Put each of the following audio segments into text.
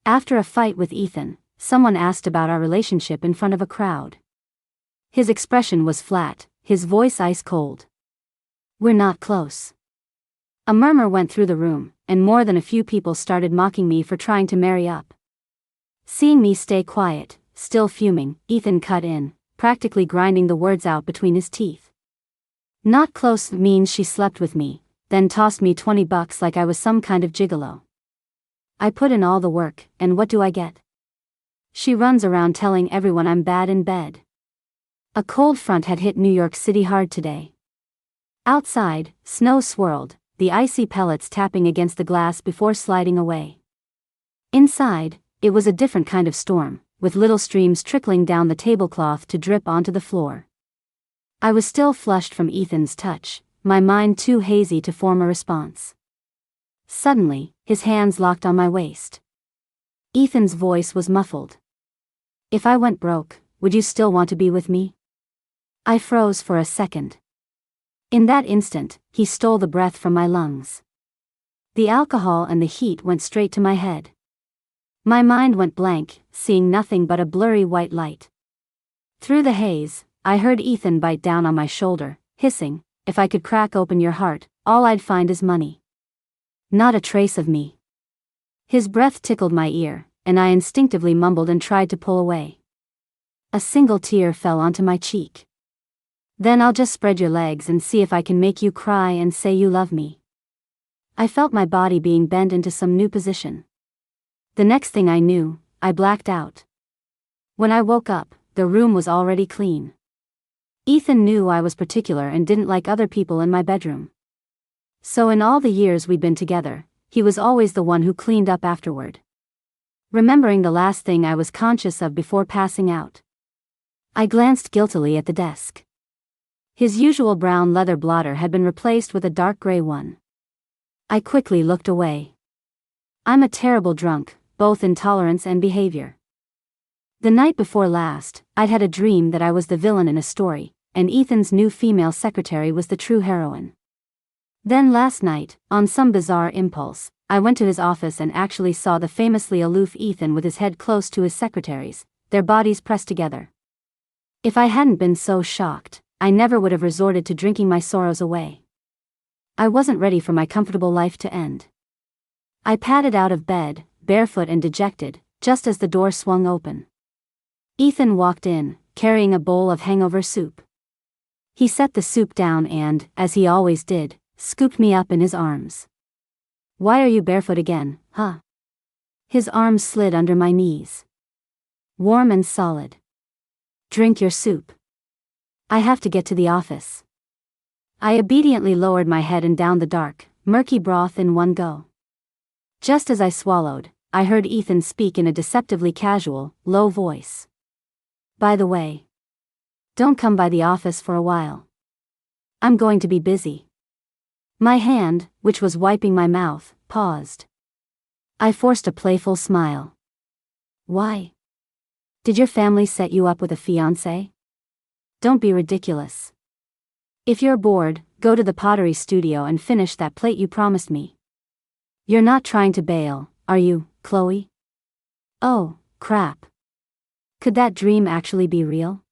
After a fight with Ethan, someone asked about our relationship in front of a crowd. His expression was flat, his voice ice cold. "We're not close." A murmur went through the room, and more than a few people started mocking me for trying to marry up. Seeing me stay quiet, still fuming, Ethan cut in, practically grinding the words out between his teeth. "Not close means she slept with me," then tossed me $20 like I was some kind of gigolo. I put in all the work, and what do I get? She runs around telling everyone I'm bad in bed. A cold front had hit New York City hard today. Outside, snow swirled, the icy pellets tapping against the glass before sliding away. Inside, it was a different kind of storm, with little streams trickling down the tablecloth to drip onto the floor. I was still flushed from Ethan's touch, my mind too hazy to form a response. Suddenly, his hands locked on my waist. Ethan's voice was muffled. "If I went broke, would you still want to be with me?" I froze for a second. In that instant, he stole the breath from my lungs. The alcohol and the heat went straight to my head. My mind went blank, seeing nothing but a blurry white light. Through the haze, I heard Ethan bite down on my shoulder, hissing, "If I could crack open your heart, all I'd find is money. Not a trace of me." His breath tickled my ear, and I instinctively mumbled and tried to pull away. A single tear fell onto my cheek. "Then I'll just spread your legs and see if I can make you cry and say you love me." I felt my body being bent into some new position. The next thing I knew, I blacked out. When I woke up, the room was already clean. Ethan knew I was particular and didn't like other people in my bedroom. So in all the years we'd been together, he was always the one who cleaned up afterward. Remembering the last thing I was conscious of before passing out, I glanced guiltily at the desk. His usual brown leather blotter had been replaced with a dark gray one. I quickly looked away. I'm a terrible drunk, both in tolerance and behavior. The night before last, I'd had a dream that I was the villain in a story, and Ethan's new female secretary was the true heroine. Then last night, on some bizarre impulse, I went to his office and actually saw the famously aloof Ethan with his head close to his secretary's, their bodies pressed together. If I hadn't been so shocked, I never would have resorted to drinking my sorrows away. I wasn't ready for my comfortable life to end. I padded out of bed, barefoot and dejected, just as the door swung open. Ethan walked in, carrying a bowl of hangover soup. He set the soup down and, as he always did, scooped me up in his arms. "Why are you barefoot again, huh?" His arms slid under my knees. "Warm and solid. Drink your soup. I have to get to the office." I obediently lowered my head and downed the dark, murky broth in one go. Just as I swallowed, I heard Ethan speak in a deceptively casual, low voice. "By the way, don't come by the office for a while. I'm going to be busy." My hand, which was wiping my mouth, paused. I forced a playful smile. "Why? Did your family set you up with a fiancé? Don't be ridiculous. If you're bored, go to the pottery studio and finish that plate you promised me. You're not trying to bail, are you, Chloe?" Oh, crap. Could that dream actually be real?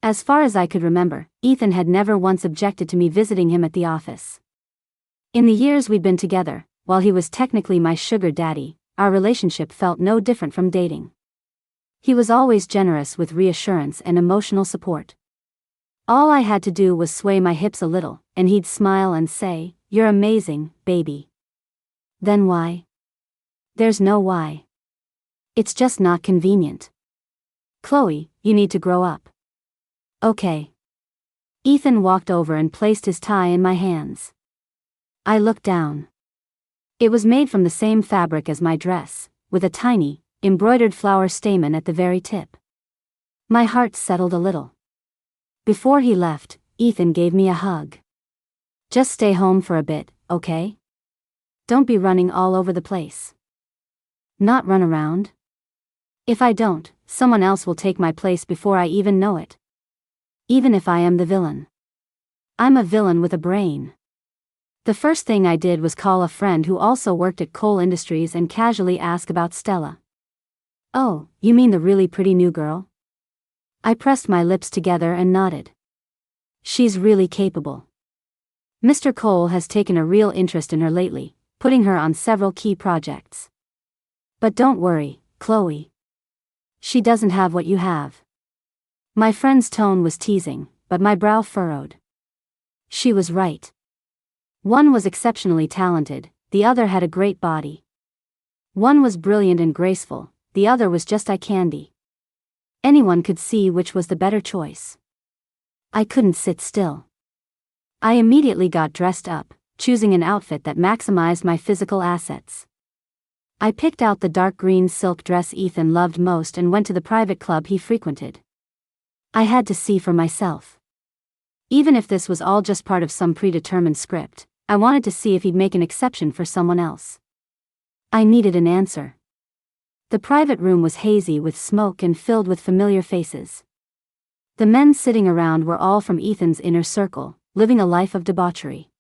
As far as I could remember, Ethan had never once objected to me visiting him at the office. In the years we'd been together, while he was technically my sugar daddy, our relationship felt no different from dating. He was always generous with reassurance and emotional support. All I had to do was sway my hips a little, and he'd smile and say, "You're amazing, baby." Then why? There's no why. It's just not convenient. "Chloe, you need to grow up." "Okay." Ethan walked over and placed his tie in my hands. I looked down. It was made from the same fabric as my dress, with a tiny, embroidered flower stamen at the very tip. My heart settled a little. Before he left, Ethan gave me a hug. "Just stay home for a bit, okay? Don't be running all over the place." "Not run around? If I don't, someone else will take my place before I even know it. Even if I am the villain. I'm a villain with a brain." The first thing I did was call a friend who also worked at Coal Industries and casually ask about Stella. Oh, you mean the really pretty new girl? I pressed my lips together and nodded. She's really capable. Mr. Cole has taken a real interest in her lately, putting her on several key projects. But don't worry, Chloe. She doesn't have what you have. My friend's tone was teasing, but my brow furrowed. She was right. One was exceptionally talented, the other had a great body. One was brilliant and graceful, the other was just eye candy. Anyone could see which was the better choice. I couldn't sit still. I immediately got dressed up, choosing an outfit that maximized my physical assets. I picked out the dark green silk dress Ethan loved most and went to the private club he frequented. I had to see for myself. Even if this was all just part of some predetermined script, I wanted to see if he'd make an exception for someone else. I needed an answer. The private room was hazy with smoke and filled with familiar faces. The men sitting around were all from Ethan's inner circle, living a life of debauchery.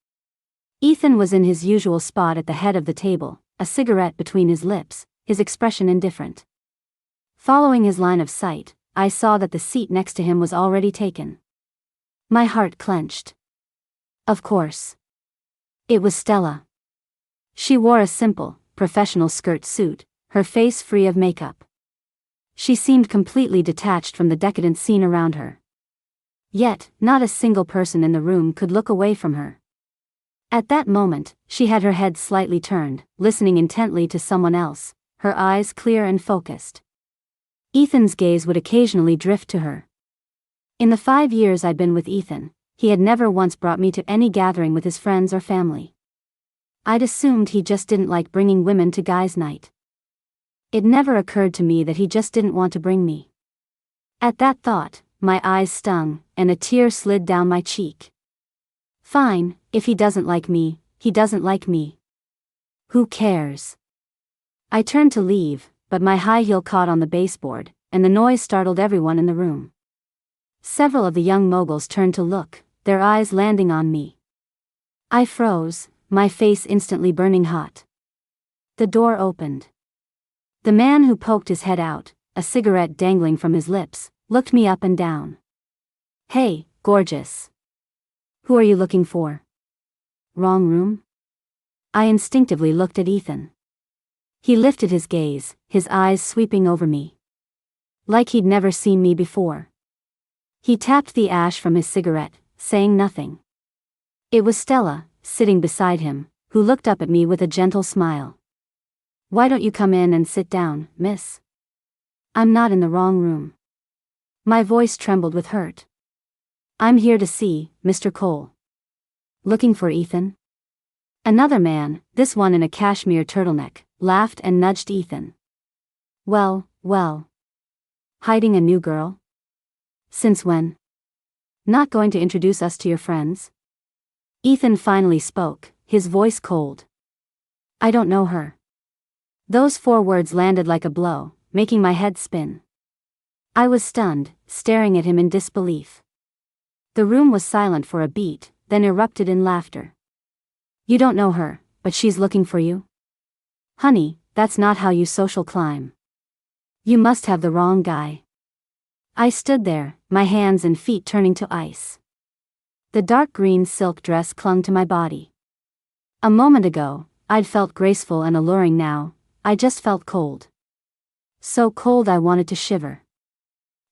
Ethan was in his usual spot at the head of the table, a cigarette between his lips, his expression indifferent. Following his line of sight, I saw that the seat next to him was already taken. My heart clenched. Of course. It was Stella. She wore a simple, professional skirt suit, her face free of makeup. She seemed completely detached from the decadent scene around her. Yet, not a single person in the room could look away from her. At that moment, she had her head slightly turned, listening intently to someone else, her eyes clear and focused. Ethan's gaze would occasionally drift to her. In the 5 years I'd been with Ethan, he had never once brought me to any gathering with his friends or family. I'd assumed he just didn't like bringing women to guys' night. It never occurred to me that he just didn't want to bring me. At that thought, my eyes stung, and a tear slid down my cheek. Fine, if he doesn't like me, he doesn't like me. Who cares? I turned to leave, but my high heel caught on the baseboard, and the noise startled everyone in the room. Several of the young moguls turned to look, their eyes landing on me. I froze, my face instantly burning hot. The door opened. The man who poked his head out, a cigarette dangling from his lips, looked me up and down. Hey, gorgeous. Who are you looking for? Wrong room? I instinctively looked at Ethan. He lifted his gaze, his eyes sweeping over me. Like he'd never seen me before. He tapped the ash from his cigarette, saying nothing. It was Stella, sitting beside him, who looked up at me with a gentle smile. Why don't you come in and sit down, miss? I'm not in the wrong room. My voice trembled with hurt. I'm here to see Mr. Cole. Looking for Ethan? Another man, this one in a cashmere turtleneck, laughed and nudged Ethan. Well. Hiding a new girl? Since when? Not going to introduce us to your friends? Ethan finally spoke, his voice cold. I don't know her. Those 4 words landed like a blow, making my head spin. I was stunned, staring at him in disbelief. The room was silent for a beat, then erupted in laughter. You don't know her, but she's looking for you? Honey, that's not how you social climb. You must have the wrong guy. I stood there, my hands and feet turning to ice. The dark green silk dress clung to my body. A moment ago, I'd felt graceful and alluring. Now, I just felt cold. So cold I wanted to shiver.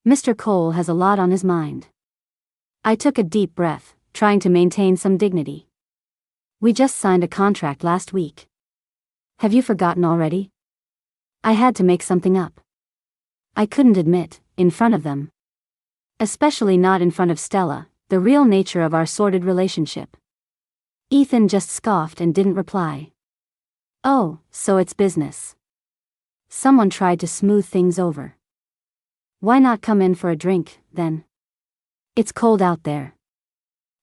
Mr. Cole has a lot on his mind. I took a deep breath, trying to maintain some dignity. We just signed a contract last week. Have you forgotten already? I had to make something up. I couldn't admit, in front of them. Especially not in front of Stella, the real nature of our sordid relationship. Ethan just scoffed and didn't reply. Oh, so it's business. Someone tried to smooth things over. Why not come in for a drink, then? It's cold out there.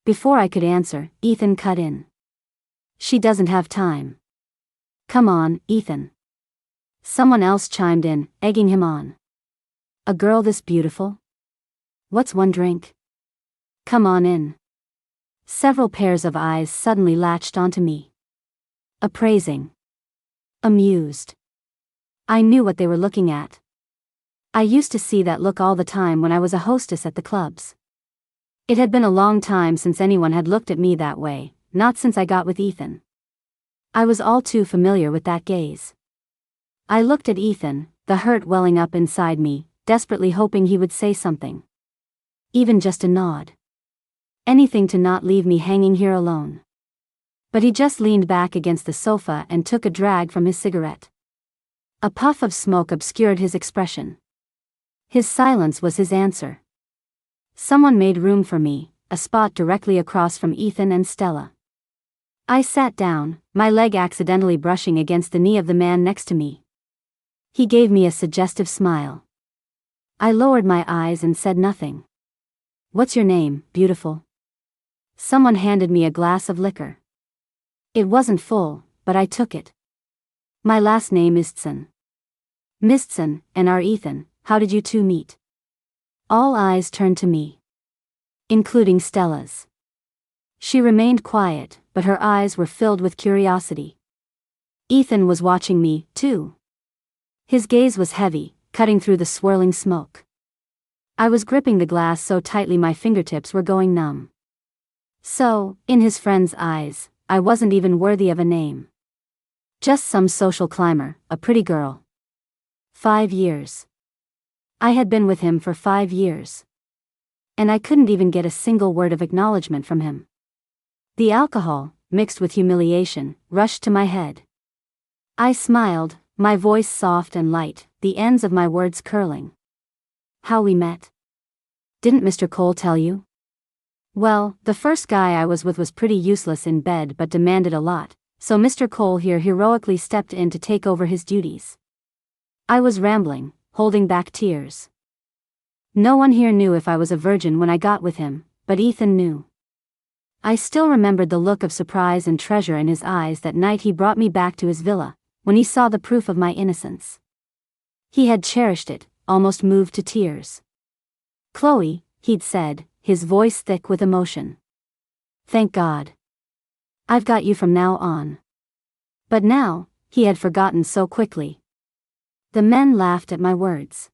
Before I could answer, Ethan cut in. She doesn't have time. Come on, Ethan. Someone else chimed in, egging him on. A girl this beautiful? What's one drink? Come on in. Several pairs of eyes suddenly latched onto me. Appraising. Amused. I knew what they were looking at. I used to see that look all the time when I was a hostess at the clubs. It had been a long time since anyone had looked at me that way, not since I got with Ethan. I was all too familiar with that gaze. I looked at Ethan, the hurt welling up inside me, desperately hoping he would say something. Even just a nod. Anything to not leave me hanging here alone. But he just leaned back against the sofa and took a drag from his cigarette. A puff of smoke obscured his expression. His silence was his answer. Someone made room for me, a spot directly across from Ethan and Stella. I sat down, my leg accidentally brushing against the knee of the man next to me. He gave me a suggestive smile. I lowered my eyes and said nothing. "What's your name, beautiful?" Someone handed me a glass of liquor. It wasn't full, but I took it. "My last name is Tson." "Mistson, and our Ethan, how did you two meet?" All eyes turned to me. Including Stella's. She remained quiet, but her eyes were filled with curiosity. Ethan was watching me, too. His gaze was heavy, cutting through the swirling smoke. I was gripping the glass so tightly my fingertips were going numb. So, in his friend's eyes, I wasn't even worthy of a name. Just some social climber, a pretty girl. 5 years. I had been with him for 5 years. And I couldn't even get a single word of acknowledgement from him. The alcohol, mixed with humiliation, rushed to my head. I smiled, my voice soft and light, the ends of my words curling. "How we met? Didn't Mr. Cole tell you?" "Well, the first guy I was with was pretty useless in bed but demanded a lot, so Mr. Cole here heroically stepped in to take over his duties." I was rambling, holding back tears. No one here knew if I was a virgin when I got with him, but Ethan knew. I still remembered the look of surprise and treasure in his eyes that night he brought me back to his villa, when he saw the proof of my innocence. He had cherished it, almost moved to tears. "Chloe," he'd said, his voice thick with emotion. "Thank God. I've got you from now on." But now, he had forgotten so quickly. The men laughed at my words.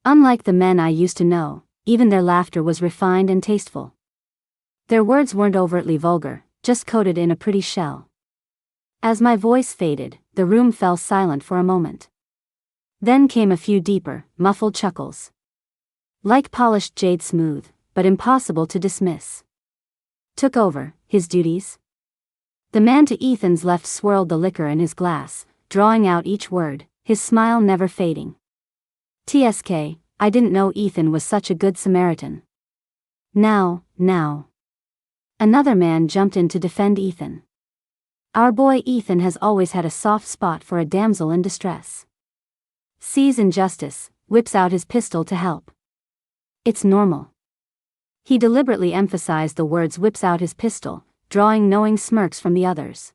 Unlike the men I used to know, even their laughter was refined and tasteful. Their words weren't overtly vulgar, just coated in a pretty shell. As my voice faded, the room fell silent for a moment. Then came a few deeper, muffled chuckles. Like polished jade, smooth, but impossible to dismiss. Took over, his duties? The man to Ethan's left swirled the liquor in his glass, drawing out each word, his smile never fading. "TSK, I didn't know Ethan was such a good Samaritan." Now. Another man jumped in to defend Ethan. "Our boy Ethan has always had a soft spot for a damsel in distress. Sees injustice, whips out his pistol to help. It's normal." He deliberately emphasized the words "whips out his pistol," drawing knowing smirks from the others.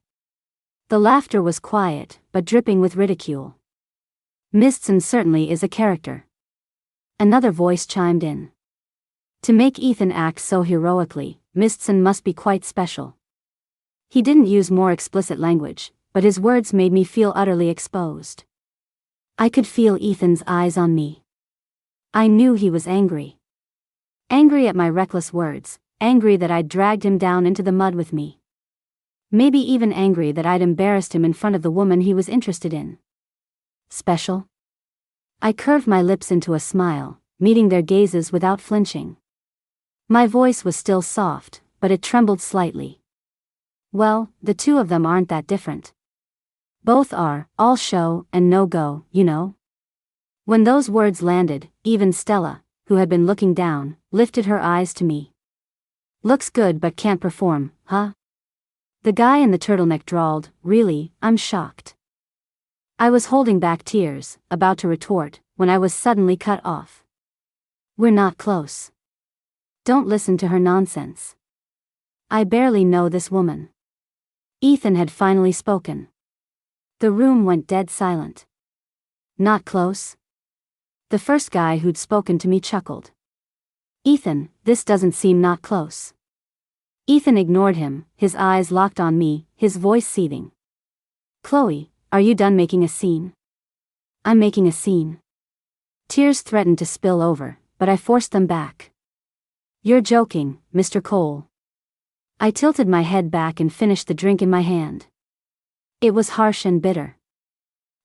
The laughter was quiet, but dripping with ridicule. "Mistson certainly is a character." Another voice chimed in. "To make Ethan act so heroically, Mistson must be quite special." He didn't use more explicit language, but his words made me feel utterly exposed. I could feel Ethan's eyes on me. I knew he was angry. Angry at my reckless words, angry that I'd dragged him down into the mud with me. Maybe even angry that I'd embarrassed him in front of the woman he was interested in. Special? I curved my lips into a smile, meeting their gazes without flinching. My voice was still soft, but it trembled slightly. "Well, the two of them aren't that different. Both are, all show and no go, you know." When those words landed, even Stella, who had been looking down, lifted her eyes to me. "Looks good but can't perform, huh?" The guy in the turtleneck drawled, "Really, I'm shocked." I was holding back tears, about to retort, when I was suddenly cut off. "We're not close. Don't listen to her nonsense. I barely know this woman." Ethan had finally spoken. The room went dead silent. "Not close?" The first guy who'd spoken to me chuckled. "Ethan, this doesn't seem not close." Ethan ignored him, his eyes locked on me, his voice seething. "Chloe, are you done making a scene?" "I'm making a scene." Tears threatened to spill over, but I forced them back. "You're joking, Mr. Cole." I tilted my head back and finished the drink in my hand. It was harsh and bitter.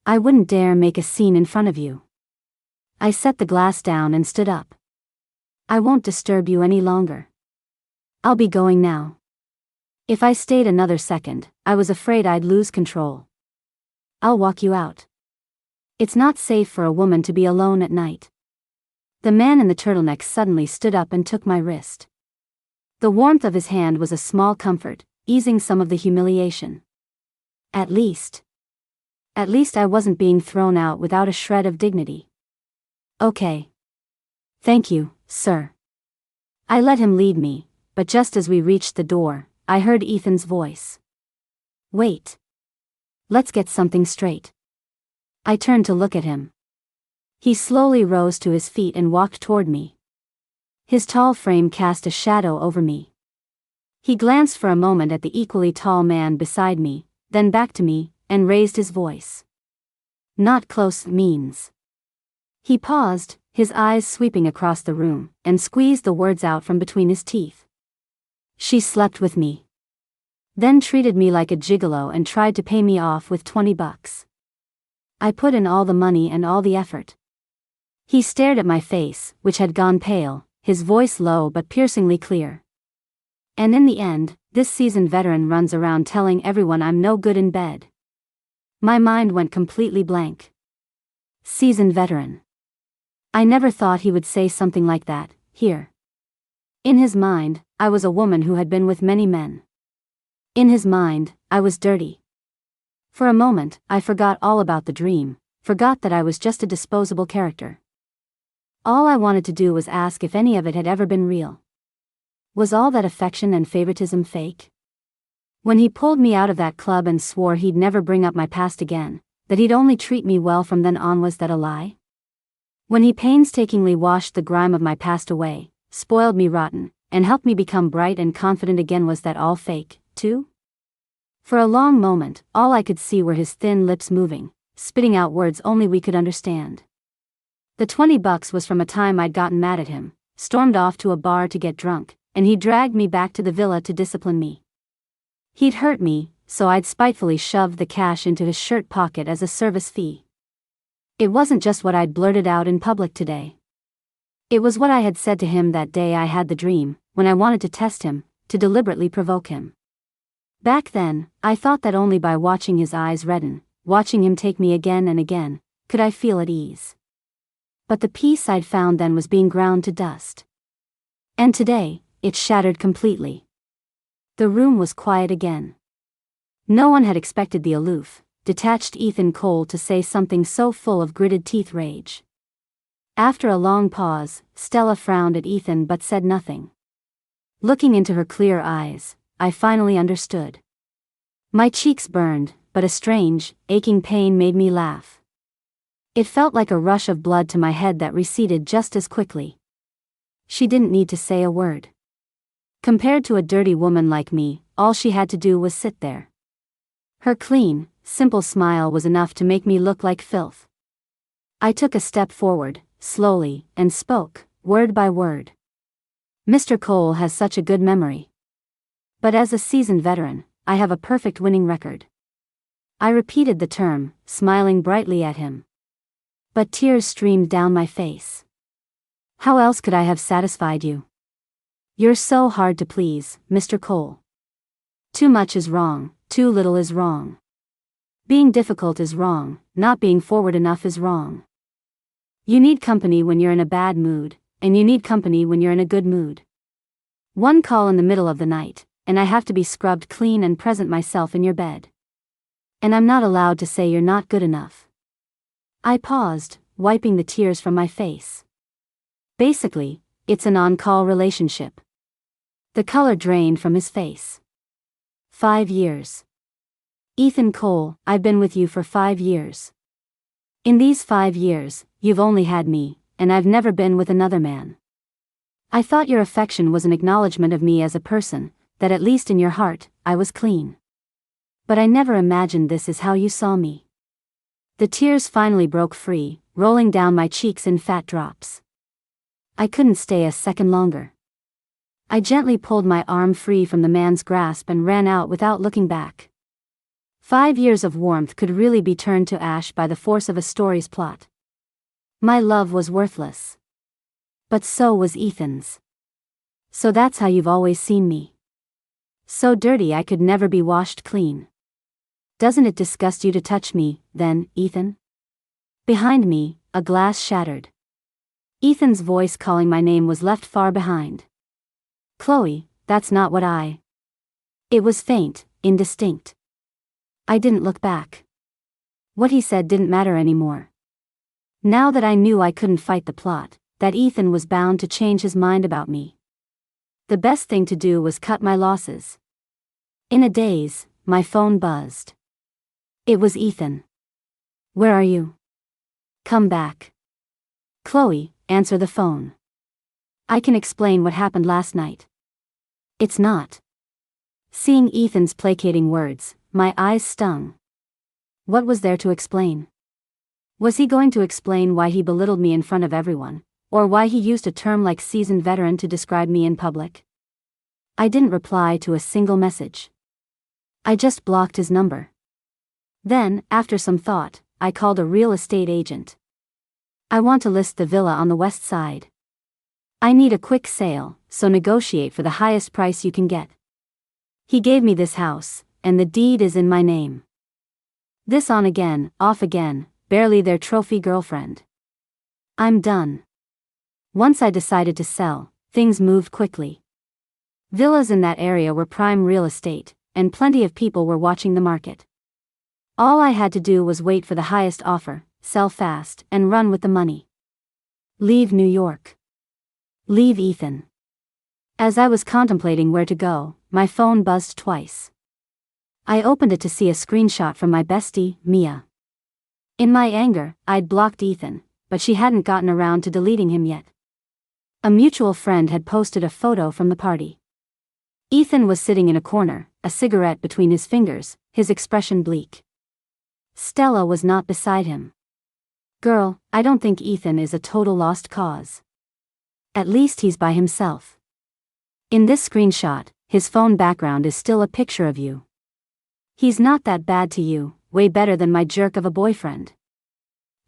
"I wouldn't dare make a scene in front of you." I set the glass down and stood up. "I won't disturb you any longer. I'll be going now." If I stayed another second, I was afraid I'd lose control. "I'll walk you out. It's not safe for a woman to be alone at night." The man in the turtleneck suddenly stood up and took my wrist. The warmth of his hand was a small comfort, easing some of the humiliation. At least I wasn't being thrown out without a shred of dignity. "Okay. Thank you, sir." I let him lead me, but just as we reached the door, I heard Ethan's voice. "Wait. Let's get something straight." I turned to look at him. He slowly rose to his feet and walked toward me. His tall frame cast a shadow over me. He glanced for a moment at the equally tall man beside me, then back to me, and raised his voice. "Not close means." He paused, his eyes sweeping across the room, and squeezed the words out from between his teeth. "She slept with me. Then treated me like a gigolo and tried to pay me off with $20. I put in all the money and all the effort." He stared at my face, which had gone pale, his voice low but piercingly clear. "And in the end, this seasoned veteran runs around telling everyone I'm no good in bed." My mind went completely blank. Seasoned veteran. I never thought he would say something like that, here. In his mind, I was a woman who had been with many men. In his mind, I was dirty. For a moment, I forgot all about the dream, forgot that I was just a disposable character. All I wanted to do was ask if any of it had ever been real. Was all that affection and favoritism fake? When he pulled me out of that club and swore he'd never bring up my past again, that he'd only treat me well from then on, was that a lie? When he painstakingly washed the grime of my past away, spoiled me rotten, and helped me become bright and confident again, was that all fake, too? For a long moment, all I could see were his thin lips moving, spitting out words only we could understand. The $20 was from a time I'd gotten mad at him, stormed off to a bar to get drunk, and he dragged me back to the villa to discipline me. He'd hurt me, so I'd spitefully shoved the cash into his shirt pocket as a service fee. It wasn't just what I'd blurted out in public today. It was what I had said to him that day I had the dream, when I wanted to test him, to deliberately provoke him. Back then, I thought that only by watching his eyes redden, watching him take me again and again, could I feel at ease. But the peace I'd found then was being ground to dust. And today, it shattered completely. The room was quiet again. No one had expected the aloof, detached Ethan Cole to say something so full of gritted teeth rage. After a long pause, Stella frowned at Ethan but said nothing. Looking into her clear eyes, I finally understood. My cheeks burned, but a strange, aching pain made me laugh. It felt like a rush of blood to my head that receded just as quickly. She didn't need to say a word. Compared to a dirty woman like me, all she had to do was sit there. Her clean, simple smile was enough to make me look like filth. I took a step forward, slowly, and spoke, word by word. "Mr. Cole has such a good memory. But as a seasoned veteran, I have a perfect winning record." I repeated the term, smiling brightly at him. But tears streamed down my face. "How else could I have satisfied you? You're so hard to please, Mr. Cole. Too much is wrong, too little is wrong. Being difficult is wrong, not being forward enough is wrong. You need company when you're in a bad mood, and you need company when you're in a good mood. One call in the middle of the night, and I have to be scrubbed clean and present myself in your bed. And I'm not allowed to say you're not good enough." I paused, wiping the tears from my face. Basically, it's an on-call relationship. The color drained from his face. 5 years. Ethan Cole, I've been with you for 5 years. In these 5 years, you've only had me, and I've never been with another man. I thought your affection was an acknowledgement of me as a person, that at least in your heart, I was clean. But I never imagined this is how you saw me. The tears finally broke free, rolling down my cheeks in fat drops. I couldn't stay a second longer. I gently pulled my arm free from the man's grasp and ran out without looking back. 5 years of warmth could really be turned to ash by the force of a story's plot. My love was worthless. But so was Ethan's. So that's how you've always seen me. So dirty I could never be washed clean. Doesn't it disgust you to touch me, then, Ethan? Behind me, a glass shattered. Ethan's voice calling my name was left far behind. Chloe, that's not what I... It was faint, indistinct. I didn't look back. What he said didn't matter anymore. Now that I knew I couldn't fight the plot, that Ethan was bound to change his mind about me, the best thing to do was cut my losses. In a daze, my phone buzzed. It was Ethan. Where are you? Come back. Chloe, answer the phone. I can explain what happened last night. It's not. Seeing Ethan's placating words, my eyes stung. What was there to explain? Was he going to explain why he belittled me in front of everyone, or why he used a term like seasoned veteran to describe me in public? I didn't reply to a single message. I just blocked his number. Then, after some thought, I called a real estate agent. I want to list the villa on the west side. I need a quick sale, so negotiate for the highest price you can get. He gave me this house, and the deed is in my name. This on again, off again, barely their trophy girlfriend. I'm done. Once I decided to sell, things moved quickly. Villas in that area were prime real estate, and plenty of people were watching the market. All I had to do was wait for the highest offer, sell fast, and run with the money. Leave New York. Leave Ethan. As I was contemplating where to go, my phone buzzed twice. I opened it to see a screenshot from my bestie, Mia. In my anger, I'd blocked Ethan, but she hadn't gotten around to deleting him yet. A mutual friend had posted a photo from the party. Ethan was sitting in a corner, a cigarette between his fingers, his expression bleak. Stella was not beside him. Girl, I don't think Ethan is a total lost cause. At least he's by himself. In this screenshot, his phone background is still a picture of you. He's not that bad to you, way better than my jerk of a boyfriend.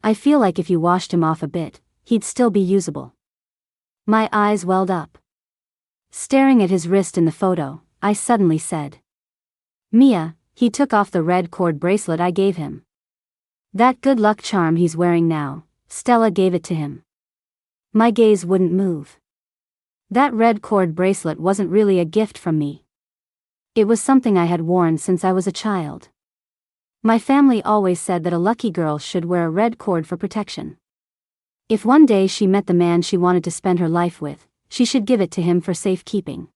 I feel like if you washed him off a bit, he'd still be usable. My eyes welled up. Staring at his wrist in the photo, I suddenly said, Mia, he took off the red cord bracelet I gave him. That good luck charm he's wearing now, Stella gave it to him. My gaze wouldn't move. That red cord bracelet wasn't really a gift from me. It was something I had worn since I was a child. My family always said that a lucky girl should wear a red cord for protection. If one day she met the man she wanted to spend her life with, she should give it to him for safekeeping.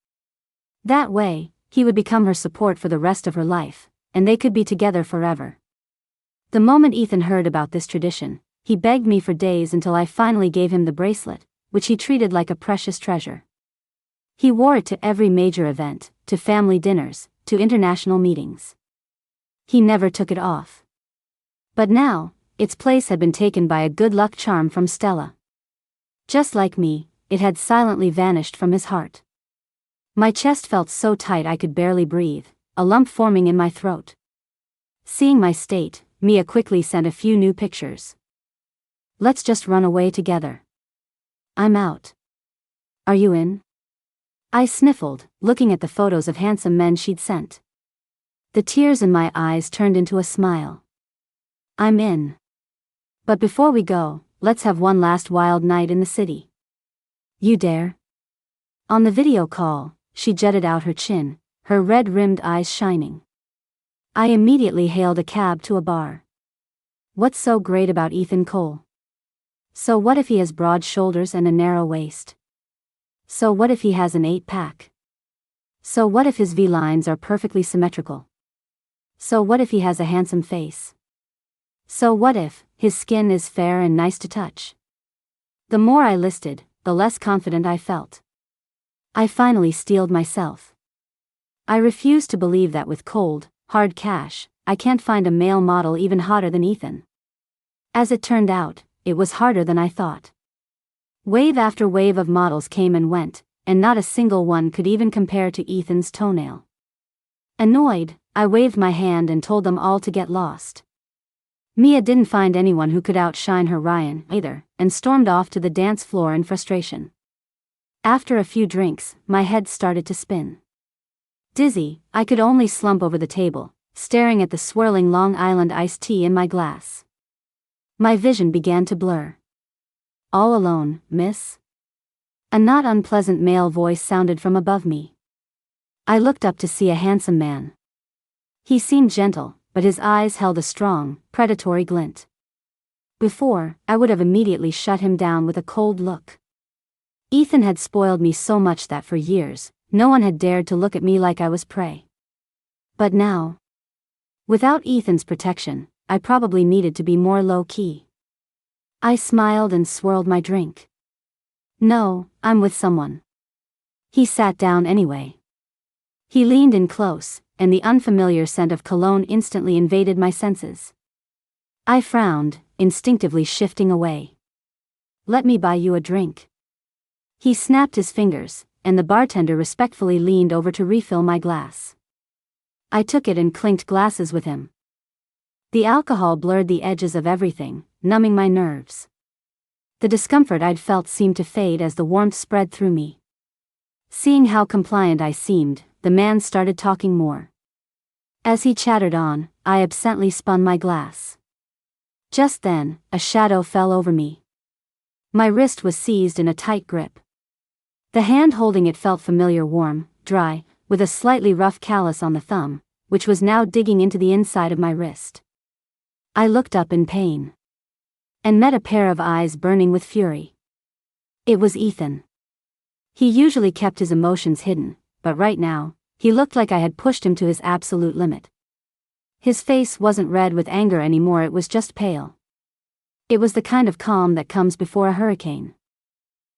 That way, he would become her support for the rest of her life, and they could be together forever. The moment Ethan heard about this tradition, he begged me for days until I finally gave him the bracelet, which he treated like a precious treasure. He wore it to every major event, to family dinners, to international meetings. He never took it off. But now, its place had been taken by a good luck charm from Stella. Just like me, it had silently vanished from his heart. My chest felt so tight I could barely breathe, a lump forming in my throat. Seeing my state, Mia quickly sent a few new pictures. Let's just run away together. I'm out. Are you in? I sniffled, looking at the photos of handsome men she'd sent. The tears in my eyes turned into a smile. I'm in. But before we go, let's have one last wild night in the city. You dare? On the video call, she jutted out her chin, her red-rimmed eyes shining. I immediately hailed a cab to a bar. What's so great about Ethan Cole? So what if he has broad shoulders and a narrow waist? So what if he has an 8-pack? So what if his V-lines are perfectly symmetrical? So what if he has a handsome face? So what if his skin is fair and nice to touch? The more I listed, the less confident I felt. I finally steeled myself. I refused to believe that with cold, hard cash, I can't find a male model even hotter than Ethan. As it turned out, it was harder than I thought. Wave after wave of models came and went, and not a single one could even compare to Ethan's toenail. Annoyed, I waved my hand and told them all to get lost. Mia didn't find anyone who could outshine her Ryan either, and stormed off to the dance floor in frustration. After a few drinks, my head started to spin. Dizzy, I could only slump over the table, staring at the swirling Long Island iced tea in my glass. My vision began to blur. All alone, miss? A not unpleasant male voice sounded from above me. I looked up to see a handsome man. He seemed gentle, but his eyes held a strong, predatory glint. Before, I would have immediately shut him down with a cold look. Ethan had spoiled me so much that for years, no one had dared to look at me like I was prey. But now, without Ethan's protection, I probably needed to be more low-key. I smiled and swirled my drink. No, I'm with someone. He sat down anyway. He leaned in close, and the unfamiliar scent of cologne instantly invaded my senses. I frowned, instinctively shifting away. Let me buy you a drink. He snapped his fingers, and the bartender respectfully leaned over to refill my glass. I took it and clinked glasses with him. The alcohol blurred the edges of everything, numbing my nerves. The discomfort I'd felt seemed to fade as the warmth spread through me. Seeing how compliant I seemed, the man started talking more. As he chattered on, I absently spun my glass. Just then, a shadow fell over me. My wrist was seized in a tight grip. The hand holding it felt familiar, warm, dry, with a slightly rough callus on the thumb, which was now digging into the inside of my wrist. I looked up in pain. And met a pair of eyes burning with fury. It was Ethan. He usually kept his emotions hidden, but right now, he looked like I had pushed him to his absolute limit. His face wasn't red with anger anymore, it was just pale. It was the kind of calm that comes before a hurricane.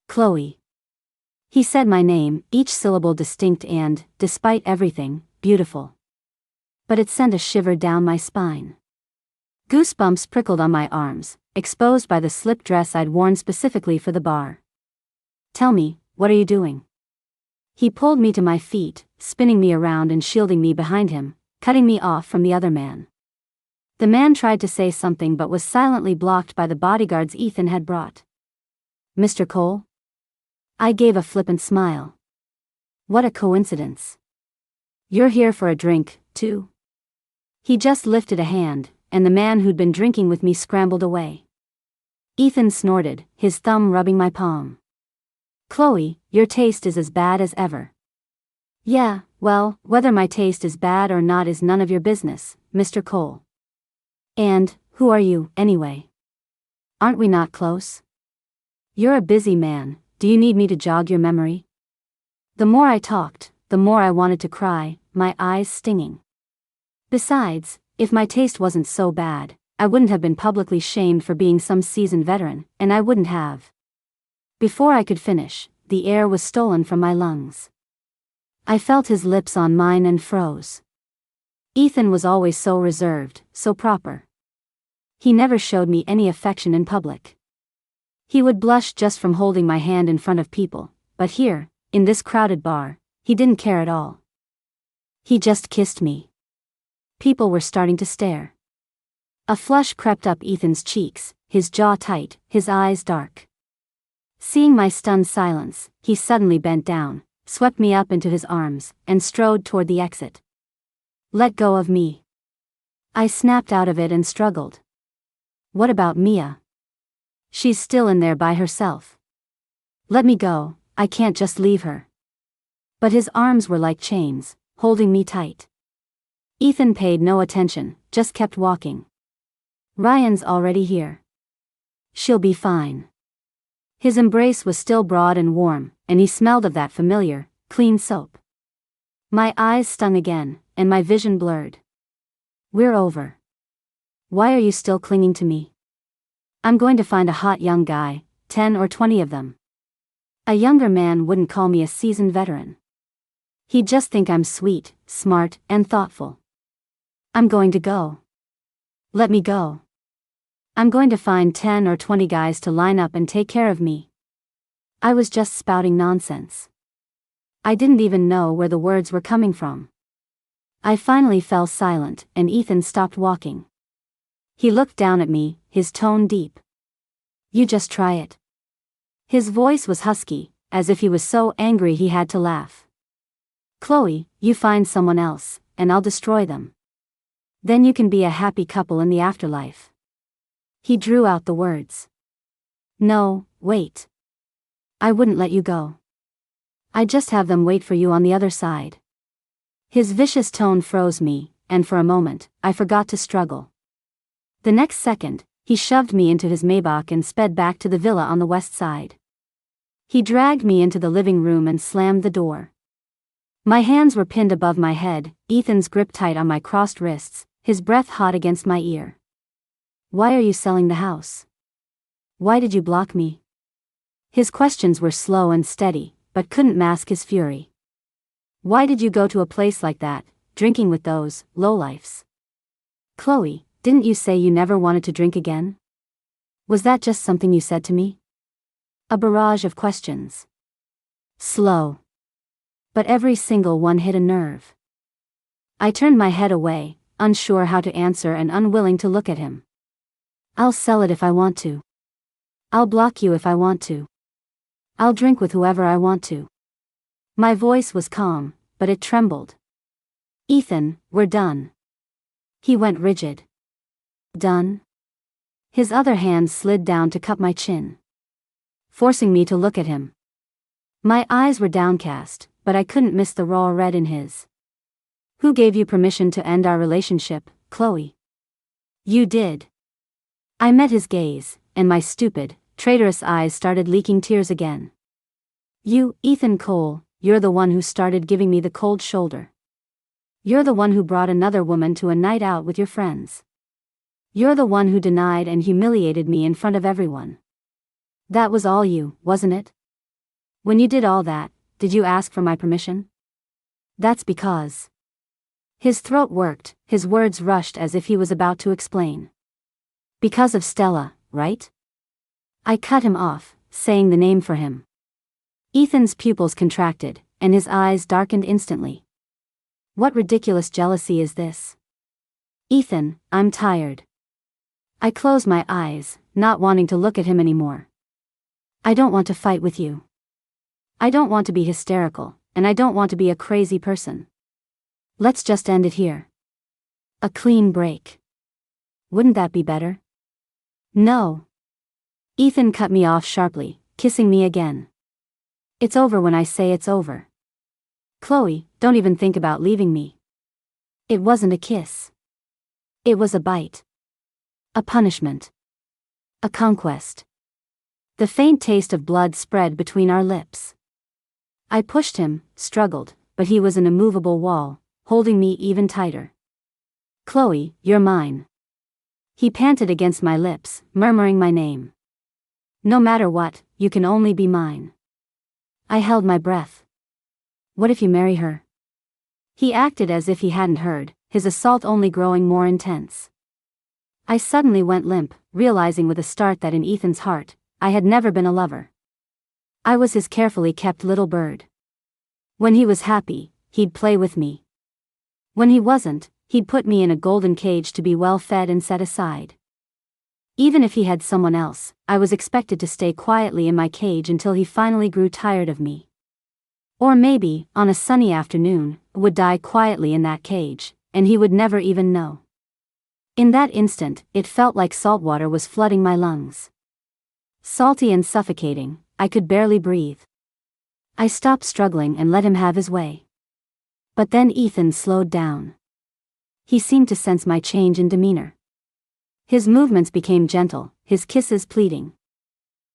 Chloe. He said my name, each syllable distinct and, despite everything, beautiful. But it sent a shiver down my spine. Goosebumps prickled on my arms, exposed by the slip dress I'd worn specifically for the bar. Tell me, what are you doing? He pulled me to my feet, spinning me around and shielding me behind him, cutting me off from the other man. The man tried to say something but was silently blocked by the bodyguards Ethan had brought. Mr. Cole? I gave a flippant smile. What a coincidence. You're here for a drink, too? He just lifted a hand, and the man who'd been drinking with me scrambled away. Ethan snorted, his thumb rubbing my palm. Chloe, your taste is as bad as ever. Yeah, well, whether my taste is bad or not is none of your business, Mr. Cole. And, who are you, anyway? Aren't we not close? You're a busy man, do you need me to jog your memory? The more I talked, the more I wanted to cry, my eyes stinging. Besides, if my taste wasn't so bad, I wouldn't have been publicly shamed for being some seasoned veteran, and I wouldn't have. Before I could finish, the air was stolen from my lungs. I felt his lips on mine and froze. Ethan was always so reserved, so proper. He never showed me any affection in public. He would blush just from holding my hand in front of people, but here, in this crowded bar, he didn't care at all. He just kissed me. People were starting to stare. A flush crept up Ethan's cheeks, his jaw tight, his eyes dark. Seeing my stunned silence, he suddenly bent down, swept me up into his arms, and strode toward the exit. Let go of me. I snapped out of it and struggled. What about Mia? She's still in there by herself. Let me go, I can't just leave her. But his arms were like chains, holding me tight. Ethan paid no attention, just kept walking. Ryan's already here. She'll be fine. His embrace was still broad and warm, and he smelled of that familiar, clean soap. My eyes stung again, and my vision blurred. We're over. Why are you still clinging to me? I'm going to find a hot young guy, 10 or 20 of them. A younger man wouldn't call me a seasoned veteran. He'd just think I'm sweet, smart, and thoughtful. I'm going to go. Let me go. I'm going to find 10 or 20 guys to line up and take care of me. I was just spouting nonsense. I didn't even know where the words were coming from. I finally fell silent, and Ethan stopped walking. He looked down at me, his tone deep. You just try it. His voice was husky, as if he was so angry he had to laugh. Chloe, you find someone else, and I'll destroy them. Then you can be a happy couple in the afterlife. He drew out the words. No, wait. I wouldn't let you go. I'd just have them wait for you on the other side. His vicious tone froze me, and for a moment, I forgot to struggle. The next second, he shoved me into his Maybach and sped back to the villa on the west side. He dragged me into the living room and slammed the door. My hands were pinned above my head, Ethan's grip tight on my crossed wrists, his breath hot against my ear. Why are you selling the house? Why did you block me? His questions were slow and steady, but couldn't mask his fury. Why did you go to a place like that, drinking with those lowlifes? Chloe, didn't you say you never wanted to drink again? Was that just something you said to me? A barrage of questions. Slow. But every single one hit a nerve. I turned my head away, unsure how to answer and unwilling to look at him. I'll sell it if I want to. I'll block you if I want to. I'll drink with whoever I want to. My voice was calm, but it trembled. Ethan, we're done. He went rigid. Done? His other hand slid down to cup my chin, forcing me to look at him. My eyes were downcast, but I couldn't miss the raw red in his. Who gave you permission to end our relationship, Chloe? You did. I met his gaze, and my stupid, traitorous eyes started leaking tears again. You, Ethan Cole, you're the one who started giving me the cold shoulder. You're the one who brought another woman to a night out with your friends. You're the one who denied and humiliated me in front of everyone. That was all you, wasn't it? When you did all that, did you ask for my permission? That's because. His throat worked, his words rushed as if he was about to explain. Because of Stella, right? I cut him off, saying the name for him. Ethan's pupils contracted, and his eyes darkened instantly. What ridiculous jealousy is this? Ethan, I'm tired. I closed my eyes, not wanting to look at him anymore. I don't want to fight with you. I don't want to be hysterical, and I don't want to be a crazy person. Let's just end it here. A clean break. Wouldn't that be better? No. Ethan cut me off sharply, kissing me again. It's over when I say it's over. Chloe, don't even think about leaving me. It wasn't a kiss. It was a bite. A punishment. A conquest. The faint taste of blood spread between our lips. I pushed him, struggled, but he was an immovable wall, holding me even tighter. Chloe, you're mine. He panted against my lips, murmuring my name. No matter what, you can only be mine. I held my breath. What if you marry her? He acted as if he hadn't heard, his assault only growing more intense. I suddenly went limp, realizing with a start that in Ethan's heart, I had never been a lover. I was his carefully kept little bird. When he was happy, he'd play with me. When he wasn't, he'd put me in a golden cage to be well fed and set aside. Even if he had someone else, I was expected to stay quietly in my cage until he finally grew tired of me. Or maybe, on a sunny afternoon, would die quietly in that cage, and he would never even know. In that instant, it felt like salt water was flooding my lungs. Salty and suffocating, I could barely breathe. I stopped struggling and let him have his way. But then Ethan slowed down. He seemed to sense my change in demeanor. His movements became gentle, his kisses pleading.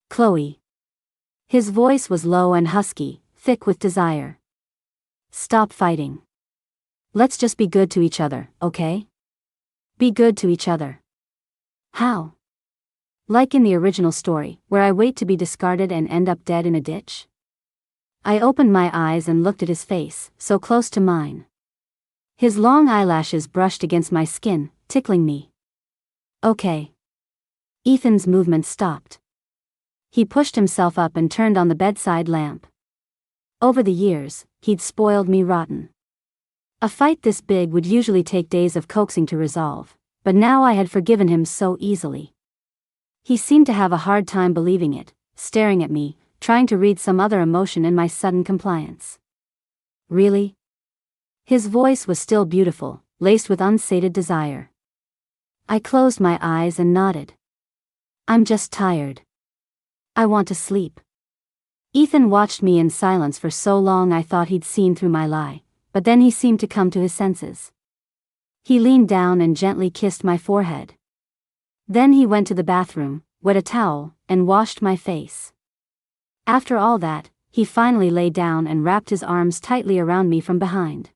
Chloe. His voice was low and husky, thick with desire. Stop fighting. Let's just be good to each other, okay? Be good to each other. How? Like in the original story, where I wait to be discarded and end up dead in a ditch? I opened my eyes and looked at his face, so close to mine. His long eyelashes brushed against my skin, tickling me. Okay. Ethan's movement stopped. He pushed himself up and turned on the bedside lamp. Over the years, he'd spoiled me rotten. A fight this big would usually take days of coaxing to resolve, but now I had forgiven him so easily. He seemed to have a hard time believing it, staring at me, trying to read some other emotion in my sudden compliance. Really? His voice was still beautiful, laced with unsated desire. I closed my eyes and nodded. I'm just tired. I want to sleep. Ethan watched me in silence for so long I thought he'd seen through my lie, but then he seemed to come to his senses. He leaned down and gently kissed my forehead. Then he went to the bathroom, wet a towel, and washed my face. After all that, he finally lay down and wrapped his arms tightly around me from behind.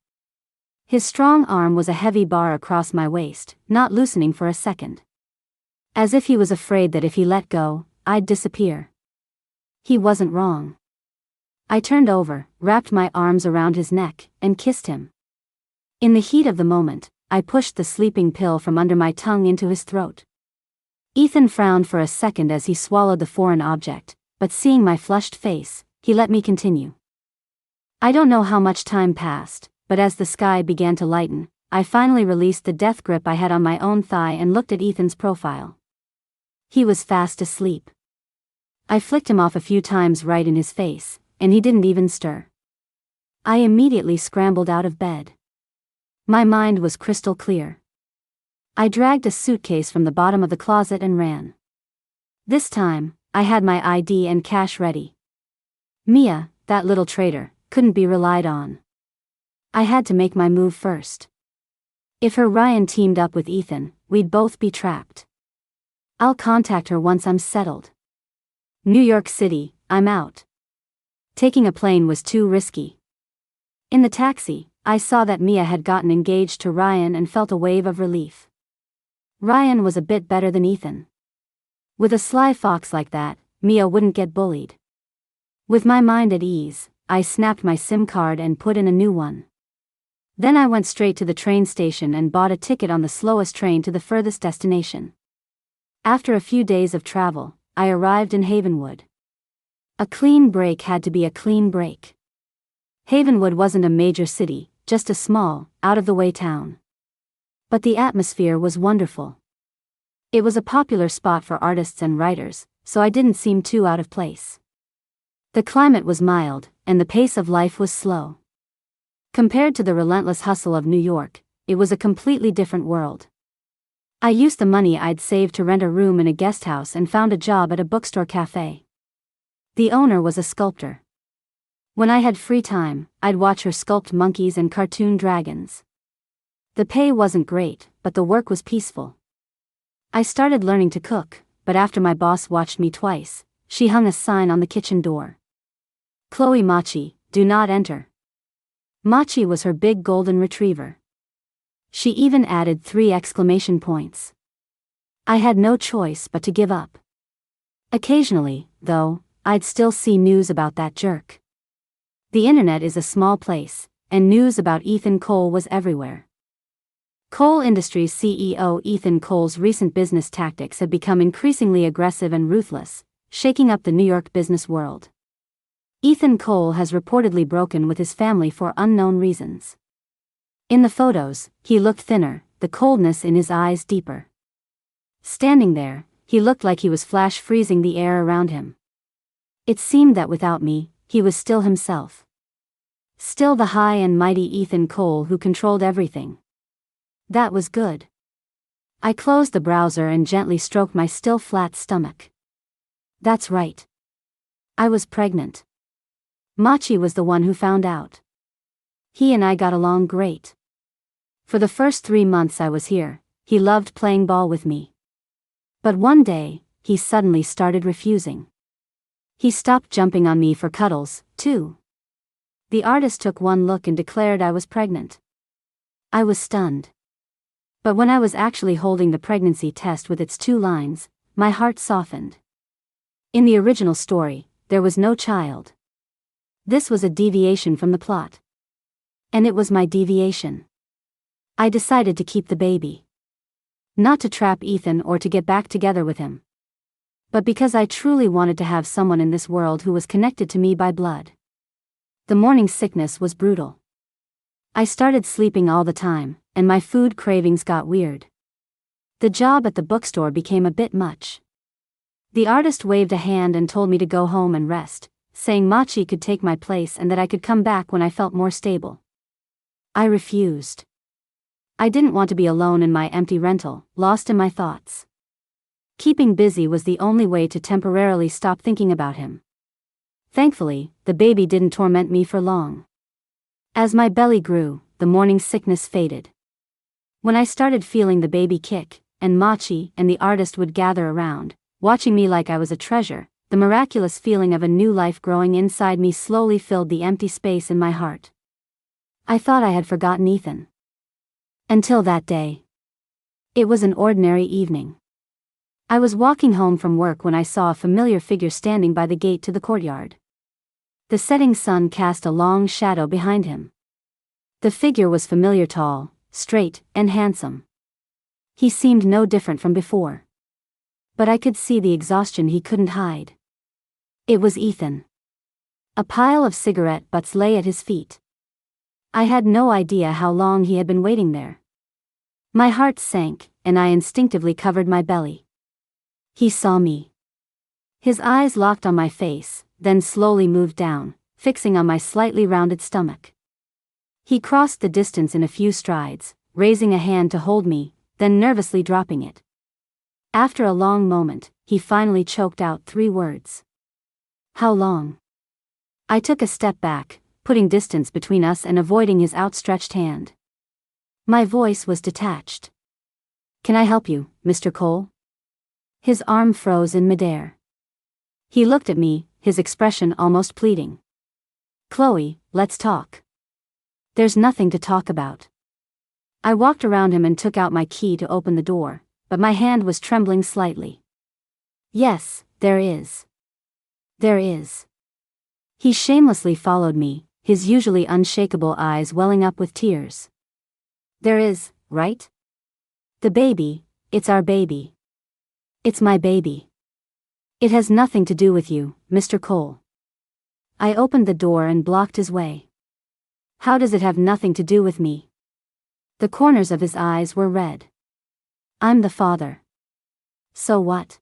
His strong arm was a heavy bar across my waist, not loosening for a second. As if he was afraid that if he let go, I'd disappear. He wasn't wrong. I turned over, wrapped my arms around his neck, and kissed him. In the heat of the moment, I pushed the sleeping pill from under my tongue into his throat. Ethan frowned for a second as he swallowed the foreign object, but seeing my flushed face, he let me continue. I don't know how much time passed, but as the sky began to lighten, I finally released the death grip I had on my own thigh and looked at Ethan's profile. He was fast asleep. I flicked him off a few times right in his face, and he didn't even stir. I immediately scrambled out of bed. My mind was crystal clear. I dragged a suitcase from the bottom of the closet and ran. This time, I had my ID and cash ready. Mia, that little traitor, couldn't be relied on. I had to make my move first. If her Ryan teamed up with Ethan, we'd both be trapped. I'll contact her once I'm settled. New York City, I'm out. Taking a plane was too risky. In the taxi, I saw that Mia had gotten engaged to Ryan and felt a wave of relief. Ryan was a bit better than Ethan. With a sly fox like that, Mia wouldn't get bullied. With my mind at ease, I snapped my SIM card and put in a new one. Then I went straight to the train station and bought a ticket on the slowest train to the furthest destination. After a few days of travel, I arrived in Havenwood. A clean break had to be a clean break. Havenwood wasn't a major city, just a small, out-of-the-way town. But the atmosphere was wonderful. It was a popular spot for artists and writers, so I didn't seem too out of place. The climate was mild, and the pace of life was slow. Compared to the relentless hustle of New York, it was a completely different world. I used the money I'd saved to rent a room in a guest house and found a job at a bookstore cafe. The owner was a sculptor. When I had free time, I'd watch her sculpt monkeys and cartoon dragons. The pay wasn't great, but the work was peaceful. I started learning to cook, but after my boss watched me twice, she hung a sign on the kitchen door. Chloe Machi, do not enter. Machi was her big golden retriever. She even added 3 exclamation points. I had no choice but to give up. Occasionally, though, I'd still see news about that jerk. The internet is a small place, and news about Ethan Cole was everywhere. Coal Industries CEO Ethan Cole's recent business tactics have become increasingly aggressive and ruthless, shaking up the New York business world. Ethan Cole has reportedly broken with his family for unknown reasons. In the photos, he looked thinner, the coldness in his eyes deeper. Standing there, he looked like he was flash freezing the air around him. It seemed that without me, he was still himself. Still the high and mighty Ethan Cole who controlled everything. That was good. I closed the browser and gently stroked my still flat stomach. That's right. I was pregnant. Machi was the one who found out. He and I got along great. For the first 3 months I was here, he loved playing ball with me. But one day, he suddenly started refusing. He stopped jumping on me for cuddles, too. The artist took one look and declared I was pregnant. I was stunned. But when I was actually holding the pregnancy test with its 2 lines, my heart softened. In the original story, there was no child. This was a deviation from the plot. And it was my deviation. I decided to keep the baby. Not to trap Ethan or to get back together with him, but because I truly wanted to have someone in this world who was connected to me by blood. The morning sickness was brutal. I started sleeping all the time, and my food cravings got weird. The job at the bookstore became a bit much. The artist waved a hand and told me to go home and rest, saying Machi could take my place and that I could come back when I felt more stable. I refused. I didn't want to be alone in my empty rental, lost in my thoughts. Keeping busy was the only way to temporarily stop thinking about him. Thankfully, the baby didn't torment me for long. As my belly grew, the morning sickness faded. When I started feeling the baby kick, and Machi and the artist would gather around, watching me like I was a treasure, the miraculous feeling of a new life growing inside me slowly filled the empty space in my heart. I thought I had forgotten Ethan. Until that day. It was an ordinary evening. I was walking home from work when I saw a familiar figure standing by the gate to the courtyard. The setting sun cast a long shadow behind him. The figure was familiar, tall, straight, and handsome. He seemed no different from before. But I could see the exhaustion he couldn't hide. It was Ethan. A pile of cigarette butts lay at his feet. I had no idea how long he had been waiting there. My heart sank, and I instinctively covered my belly. He saw me. His eyes locked on my face, then slowly moved down, fixing on my slightly rounded stomach. He crossed the distance in a few strides, raising a hand to hold me, then nervously dropping it. After a long moment, he finally choked out 3 words. How long? I took a step back, putting distance between us and avoiding his outstretched hand. My voice was detached. Can I help you, Mr. Cole? His arm froze in midair. He looked at me, his expression almost pleading. Chloe, let's talk. There's nothing to talk about. I walked around him and took out my key to open the door, but my hand was trembling slightly. Yes, there is. There is. He shamelessly followed me, his usually unshakable eyes welling up with tears. There is, right? The baby, it's our baby. It's my baby. It has nothing to do with you, Mr. Cole. I opened the door and blocked his way. How does it have nothing to do with me? The corners of his eyes were red. I'm the father. So what?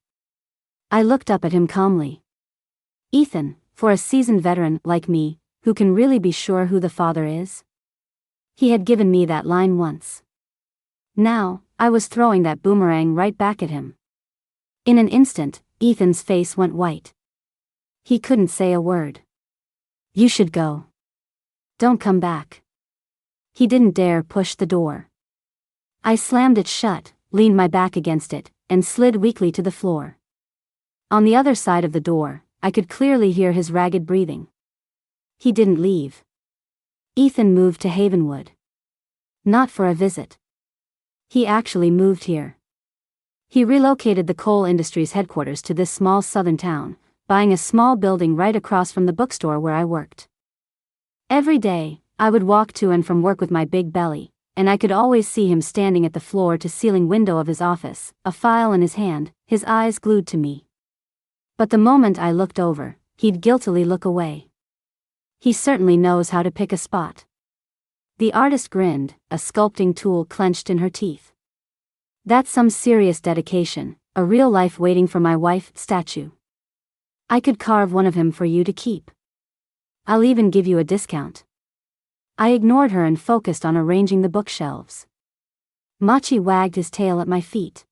I looked up at him calmly. Ethan, for a seasoned veteran like me, who can really be sure who the father is? He had given me that line once. Now, I was throwing that boomerang right back at him. In an instant, Ethan's face went white. He couldn't say a word. You should go. Don't come back. He didn't dare push the door. I slammed it shut, leaned my back against it, and slid weakly to the floor. On the other side of the door, I could clearly hear his ragged breathing. He didn't leave. Ethan moved to Havenwood. Not for a visit. He actually moved here. He relocated the coal industry's headquarters to this small southern town, buying a small building right across from the bookstore where I worked. Every day, I would walk to and from work with my big belly, and I could always see him standing at the floor-to-ceiling window of his office, a file in his hand, his eyes glued to me. But the moment I looked over, he'd guiltily look away. He certainly knows how to pick a spot. The artist grinned, a sculpting tool clenched in her teeth. That's some serious dedication, a real life waiting for my wife statue. I could carve one of him for you to keep. I'll even give you a discount. I ignored her and focused on arranging the bookshelves. Machi wagged his tail at my feet.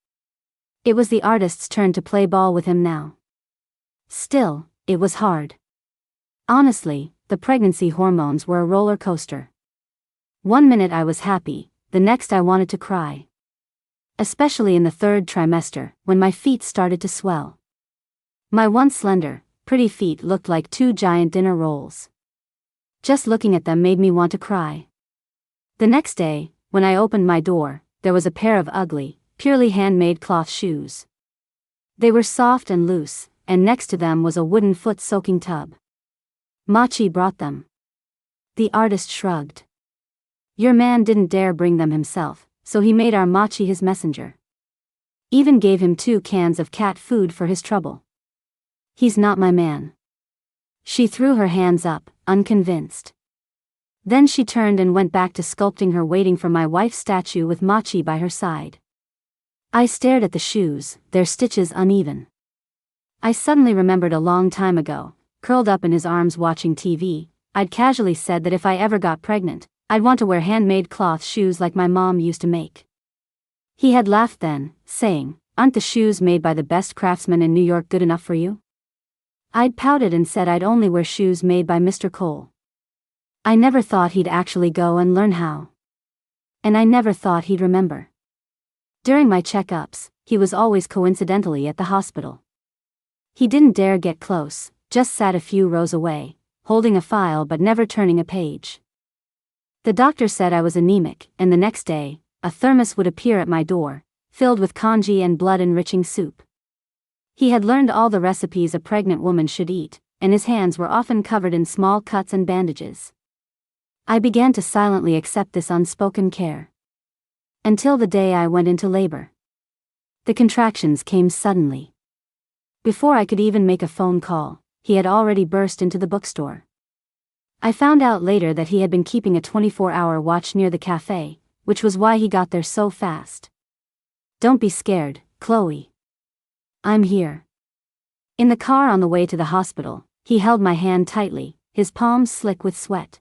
It was the artist's turn to play ball with him now. Still, it was hard. Honestly, the pregnancy hormones were a roller coaster. One minute I was happy, the next I wanted to cry. Especially in the 3rd trimester, when my feet started to swell. My once slender, pretty feet looked like 2 giant dinner rolls. Just looking at them made me want to cry. The next day, when I opened my door, there was a pair of ugly, purely handmade cloth shoes. They were soft and loose, and next to them was a wooden foot-soaking tub. Machi brought them. The artist shrugged. Your man didn't dare bring them himself, so he made our Machi his messenger. Even gave him 2 cans of cat food for his trouble. He's not my man. She threw her hands up, unconvinced. Then she turned and went back to sculpting her, waiting for my wife's statue with Machi by her side. I stared at the shoes, their stitches uneven. I suddenly remembered a long time ago, curled up in his arms watching TV, I'd casually said that if I ever got pregnant, I'd want to wear handmade cloth shoes like my mom used to make. He had laughed then, saying, "Aren't the shoes made by the best craftsmen in New York good enough for you?" I'd pouted and said I'd only wear shoes made by Mr. Cole. I never thought he'd actually go and learn how. And I never thought he'd remember. During my checkups, he was always coincidentally at the hospital. He didn't dare get close, just sat a few rows away, holding a file but never turning a page. The doctor said I was anemic, and the next day, a thermos would appear at my door, filled with congee and blood-enriching soup. He had learned all the recipes a pregnant woman should eat, and his hands were often covered in small cuts and bandages. I began to silently accept this unspoken care. Until the day I went into labor. The contractions came suddenly. Before I could even make a phone call, he had already burst into the bookstore. I found out later that he had been keeping a 24-hour watch near the cafe, which was why he got there so fast. "Don't be scared, Chloe. I'm here." In the car on the way to the hospital, he held my hand tightly, his palms slick with sweat.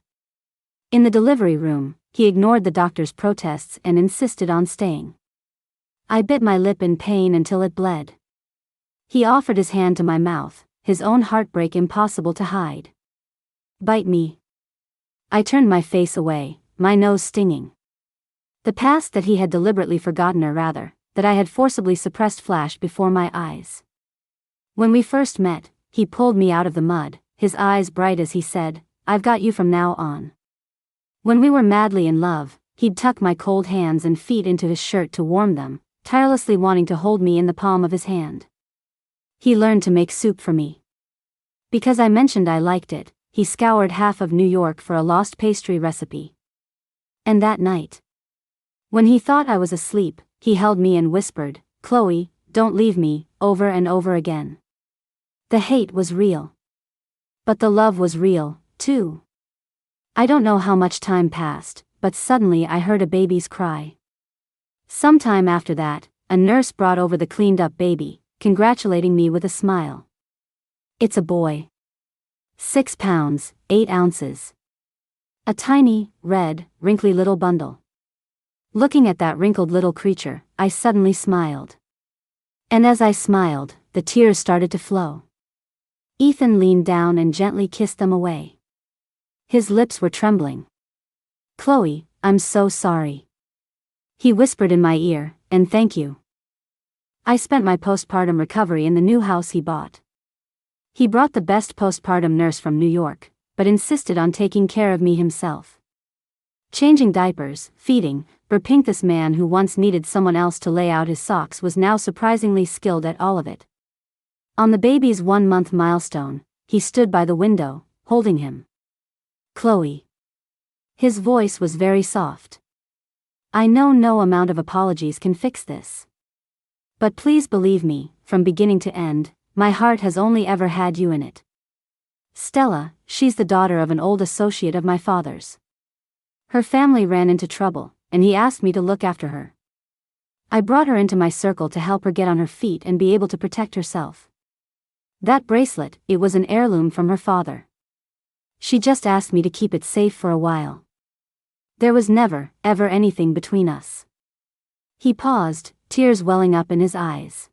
In the delivery room, he ignored the doctor's protests and insisted on staying. I bit my lip in pain until it bled. He offered his hand to my mouth, his own heartbreak impossible to hide. "Bite me." I turned my face away, my nose stinging. The past that he had deliberately forgotten, or rather, that I had forcibly suppressed, flashed before my eyes. When we first met, he pulled me out of the mud, his eyes bright as he said, "I've got you from now on." When we were madly in love, he'd tuck my cold hands and feet into his shirt to warm them, tirelessly wanting to hold me in the palm of his hand. He learned to make soup for me. Because I mentioned I liked it, he scoured half of New York for a lost pastry recipe. And that night, when he thought I was asleep, he held me and whispered, "Chloe, don't leave me," over and over again. The hate was real. But the love was real, too. I don't know how much time passed, but suddenly I heard a baby's cry. Sometime after that, a nurse brought over the cleaned-up baby, congratulating me with a smile. "It's a boy. 6 pounds, 8 ounces. A tiny, red, wrinkly little bundle." Looking at that wrinkled little creature, I suddenly smiled. And as I smiled, the tears started to flow. Ethan leaned down and gently kissed them away. His lips were trembling. "Chloe, I'm so sorry," he whispered in my ear, "and thank you." I spent my postpartum recovery in the new house he bought. He brought the best postpartum nurse from New York, but insisted on taking care of me himself. Changing diapers, feeding, burping. This man who once needed someone else to lay out his socks was now surprisingly skilled at all of it. On the baby's 1-month milestone, he stood by the window, holding him. "Chloe." His voice was very soft. "I know no amount of apologies can fix this. But please believe me, from beginning to end, my heart has only ever had you in it. Stella, she's the daughter of an old associate of my father's. Her family ran into trouble, and he asked me to look after her. I brought her into my circle to help her get on her feet and be able to protect herself. That bracelet, it was an heirloom from her father. She just asked me to keep it safe for a while. There was never, ever anything between us." He paused, tears welling up in his eyes.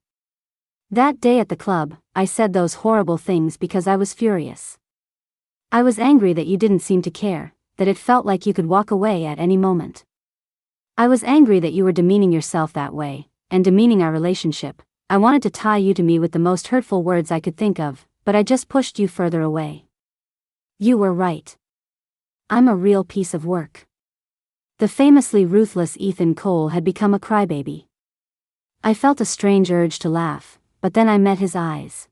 "That day at the club, I said those horrible things because I was furious. I was angry that you didn't seem to care, that it felt like you could walk away at any moment. I was angry that you were demeaning yourself that way, and demeaning our relationship. I wanted to tie you to me with the most hurtful words I could think of, but I just pushed you further away. You were right. I'm a real piece of work." The famously ruthless Ethan Cole had become a crybaby. I felt a strange urge to laugh, but then I met his eyes.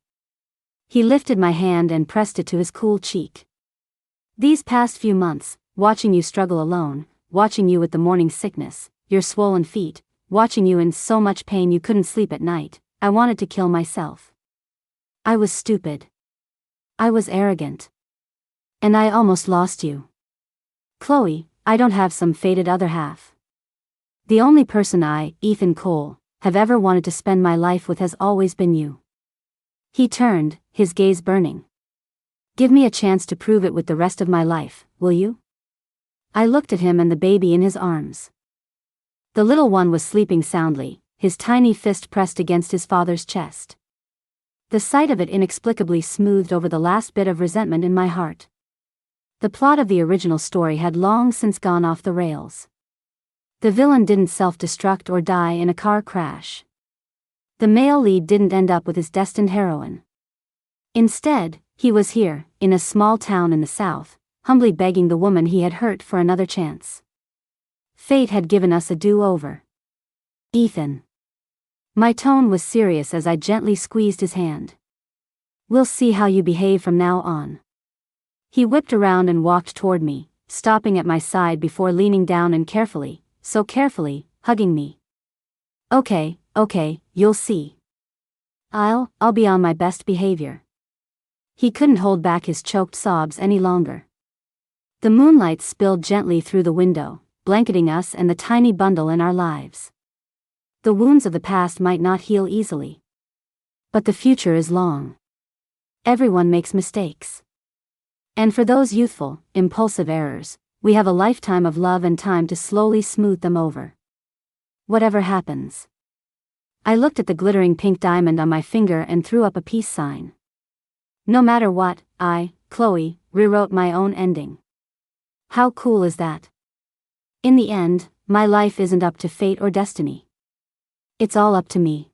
He lifted my hand and pressed it to his cool cheek. "These past few months, watching you struggle alone, watching you with the morning sickness, your swollen feet, watching you in so much pain you couldn't sleep at night, I wanted to kill myself. I was stupid. I was arrogant. And I almost lost you. Chloe, I don't have some fated other half. The only person I, Ethan Cole, have ever wanted to spend my life with has always been you. He turned, his gaze burning. Give me a chance to prove it with the rest of my life, will you? I looked at him and the baby in his arms. The little one was sleeping soundly, his tiny fist pressed against his father's chest. The sight of it inexplicably smoothed over the last bit of resentment in my heart. The plot of the original story had long since gone off the rails. The villain didn't self-destruct or die in a car crash. The male lead didn't end up with his destined heroine. Instead, he was here, in a small town in the south, humbly begging the woman he had hurt for another chance. Fate had given us a do-over. Ethan. My tone was serious as I gently squeezed his hand. We'll see how you behave from now on. He whipped around and walked toward me, stopping at my side before leaning down and carefully, so carefully, hugging me. Okay, you'll see. I'll be on my best behavior. He couldn't hold back his choked sobs any longer. The moonlight spilled gently through the window, blanketing us and the tiny bundle in our lives. The wounds of the past might not heal easily. But the future is long. Everyone makes mistakes. And for those youthful, impulsive errors, we have a lifetime of love and time to slowly smooth them over. Whatever happens. I looked at the glittering pink diamond on my finger and threw up a peace sign. No matter what, I, Chloe, rewrote my own ending. How cool is that? In the end, my life isn't up to fate or destiny. It's all up to me.